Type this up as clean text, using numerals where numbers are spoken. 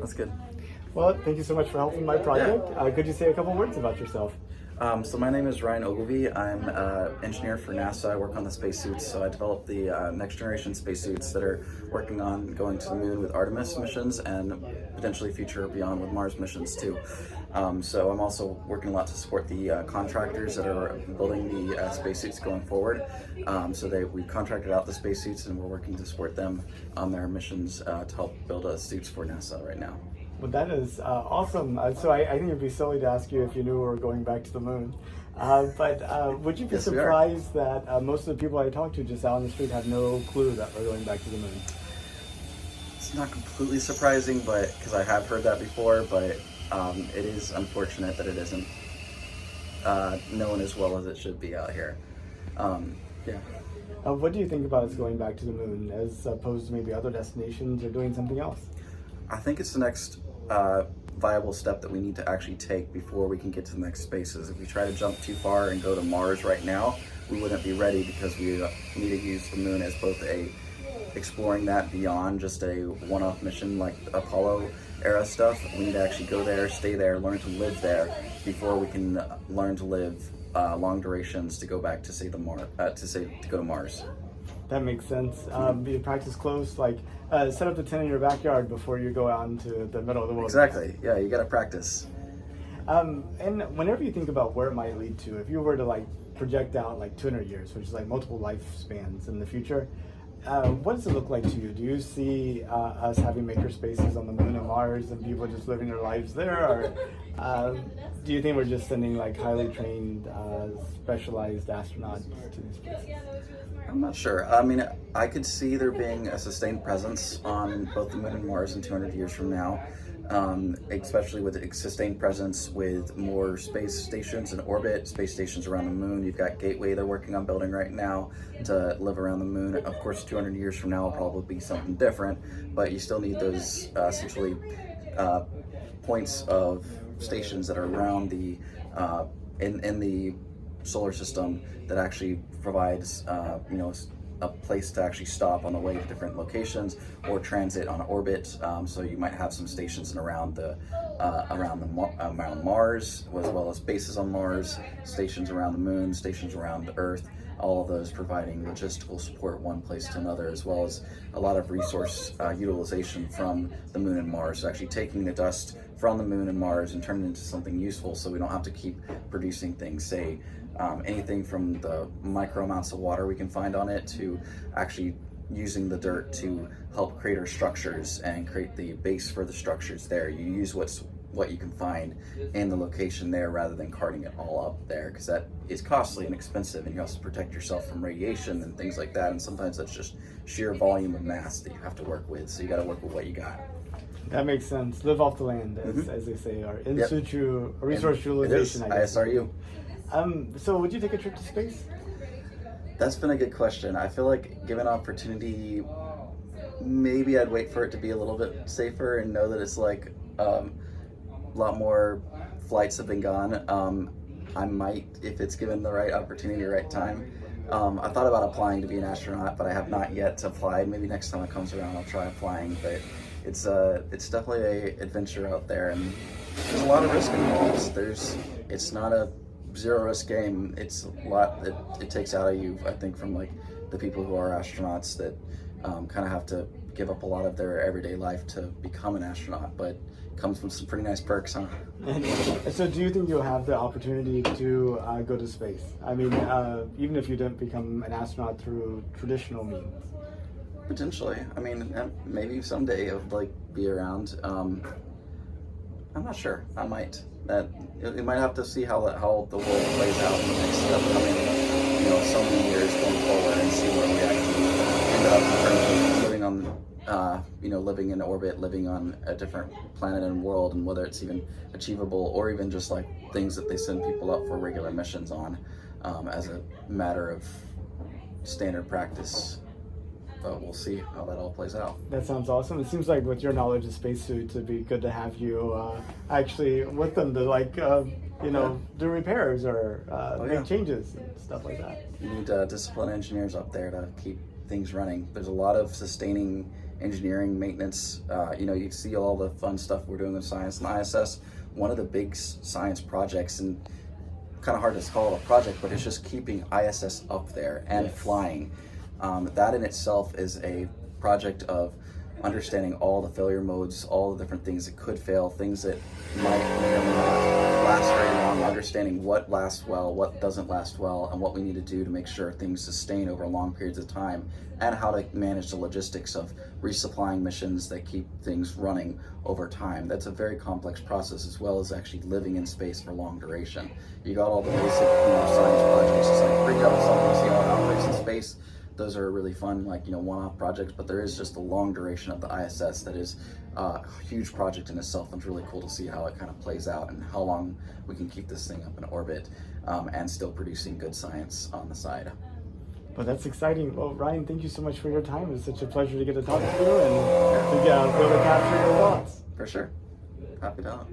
That's good. Well, thank you so much for helping my project. Could you say a couple words about yourself? So my name is Ryan Ogilvie. I'm an engineer for NASA. I work on the spacesuits. So I develop the next generation spacesuits that are working on going to the moon with Artemis missions and potentially future beyond with Mars missions too. So I'm also working a lot to support the contractors that are building the spacesuits going forward. We've contracted out the spacesuits and we're working to support them on their missions to help build suits for NASA right now. Well, that is awesome. I think it'd be silly to ask you if you knew we were going back to the moon. But would you be Yes, we are. surprised that most of the people I talk to just out on the street have no clue that we're going back to the moon? It's not completely surprising, but because I have heard that before, but it is unfortunate that it isn't known as well as it should be out here. Yeah. What do you think about us going back to the moon as opposed to maybe other destinations or doing something else? I think it's the next viable step that we need to actually take before we can get to the next spaces. If we try to jump too far and go to Mars right now, we wouldn't be ready because we need to use the moon as both exploring that beyond just a one-off mission like Apollo era stuff. We need to actually go there, stay there, learn to live there before we can learn to live long durations to go back to say to go to Mars. That makes sense. You practice close, like set up the tent in your backyard before you go out into the middle of the wilderness. Exactly. Yeah, you got to practice. And whenever you think about where it might lead to, if you were to like project out like 200 years, which is like multiple lifespans in the future, what does it look like to you? Do you see us having maker spaces on the moon and Mars and people just living their lives there? Or do you think we're just sending like highly trained, specialized astronauts to these places? I'm not sure. I mean, I could see there being a sustained presence on both the moon and Mars in 200 years from now, especially with a sustained presence with more space stations in orbit, space stations around the moon. You've got Gateway they're working on building right now to live around the moon. Of course, 200 years from now will probably be something different, but you still need those essentially points of stations that are around the in the solar system that actually provides a place to actually stop on the way to different locations or transit on orbit. So you might have some stations around Mars, as well as bases on Mars, stations around the moon, stations around the Earth. All of those providing logistical support one place to another, as well as a lot of resource utilization from the moon and Mars. So actually taking the dust from the moon and Mars and turning it into something useful, so we don't have to keep producing things, say anything from the micro amounts of water we can find on it to actually using the dirt to help create our structures and create the base for the structures there. You use what you can find in the location there rather than carting it all up there, because that is costly and expensive, and you also protect yourself from radiation and things like that, and sometimes that's just sheer volume of mass that you have to work with, so you got to work with what you got. That makes sense. Live off the land, as they say, or in situ resource utilization. It is, ISRU. So would you take a trip to space? That's been a good question. I feel like given opportunity, maybe I'd wait for it to be a little bit safer and know that it's like a lot more flights have been gone. I might, if it's given the right opportunity, right time. I thought about applying to be an astronaut, but I have not yet applied. Maybe next time it comes around, I'll try applying. But it's definitely an adventure out there, and there's a lot of risk involved. It's not a zero risk game. It's a lot that it takes out of you, I think, from like the people who are astronauts that kind of have to give up a lot of their everyday life to become an astronaut, but it comes with some pretty nice perks, huh? So do you think you'll have the opportunity to go to space? I mean, even if you don't become an astronaut through traditional means? Potentially. I mean, maybe someday it would like be around. I'm not sure. I might. You might have to see how the world plays out in the next upcoming, so many years going forward, and see where we actually end up in terms of living on, living in orbit, living on a different planet and world, and whether it's even achievable, or even just like things that they send people up for regular missions on, as a matter of standard practice. But we'll see how that all plays out. That sounds awesome. It seems like with your knowledge of spacesuits, it'd be good to have you actually with them to do repairs or make changes and stuff like that. You need disciplined engineers up there to keep things running. There's a lot of sustaining engineering, maintenance. You see all the fun stuff we're doing with science and ISS. One of the big science projects, and kind of hard to call it a project, but it's just keeping ISS up there and flying. That in itself is a project of understanding all the failure modes, all the different things that could fail, things that might may or may not last very long, understanding what lasts well, what doesn't last well, and what we need to do to make sure things sustain over long periods of time, and how to manage the logistics of resupplying missions that keep things running over time. That's a very complex process, as well as actually living in space for long duration. You got all the basic science projects, just like freak out something, see how it operates in space. Those are really fun, one-off projects, but there is just the long duration of the ISS that is a huge project in itself, and it's really cool to see how it kind of plays out and how long we can keep this thing up in orbit and still producing good science on the side. Well, that's exciting. Well, Ryan, thank you so much for your time. It's such a pleasure to get to talk to you and to be able to capture your thoughts. For sure. Happy to help.